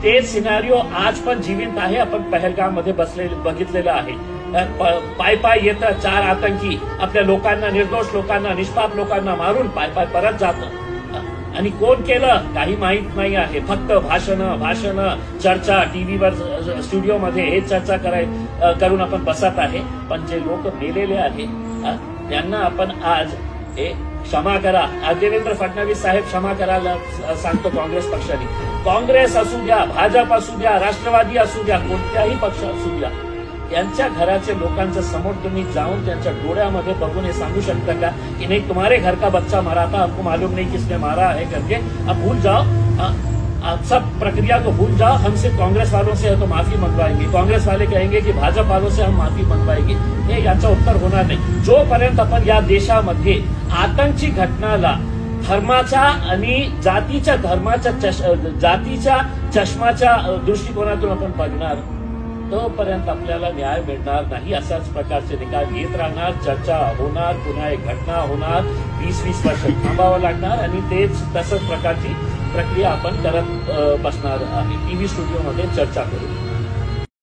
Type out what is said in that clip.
ते सिनारिओ आज पण जिवंत आहे. आपण पहलगाम मध्ये बघितलेलं आहे. पाय पाय येतं 4 आतंकी आपल्या लोकांना, निर्दोष लोकांना, निष्पाप लोकांना मारून पाय पाय परत जातं. आणि कोण केलं काही माहित नाही आहे. फक्त भाषण चर्चा, टीव्हीवर, स्टुडिओमध्ये हे चर्चा करून आपण बसत आहे. पण जे लोक मेलेले आहे त्यांना आपण आज क्षमा करा. देवेंद्र फडणवीस साहेब क्षमा करायला सांगतो काँग्रेस पक्षाने. काँग्रेस असू द्या, भाजप असू द्या, राष्ट्रवादी असू द्या, कोणत्याही पक्ष असू द्या, यांच्या घराच्या लोकांच्या समोर तुम्ही जाऊन त्यांच्या डोळ्यामध्ये बघून हे सांगू शकता का की नाही तुम्हारे घर का बच्चा मरा था, हमको मालूम नहीं किसने मारा है करके, अब भूल जाओ, सब प्रक्रिया को भूल जाओ. हम सिर्फ कांग्रेस वालों से तो माफी मंगवाएंगे, कांग्रेस वाले कहेंगे की भाजप वालों से हम माफी मंगवाएंगे. हे याचं उत्तर होणार नाही. जोपर्यंत आपण या देशामध्ये आतंकी घटनाला धर्माच्या आणि जातीच्या चष्माच्या दृष्टिकोनातून आपण बघणार, तोपर्यंत आपल्याला न्याय मिळणार नाही. अशाच प्रकारचे निकाल येत राहणार, चर्चा होणार, पुन्हा एक घटना होणार, 20-20 वर्ष थांबावं लागणार आणि तेच तसंच प्रकारची प्रक्रिया आपण करत बसणार आहे. टीव्ही स्टुडिओमध्ये चर्चा करू.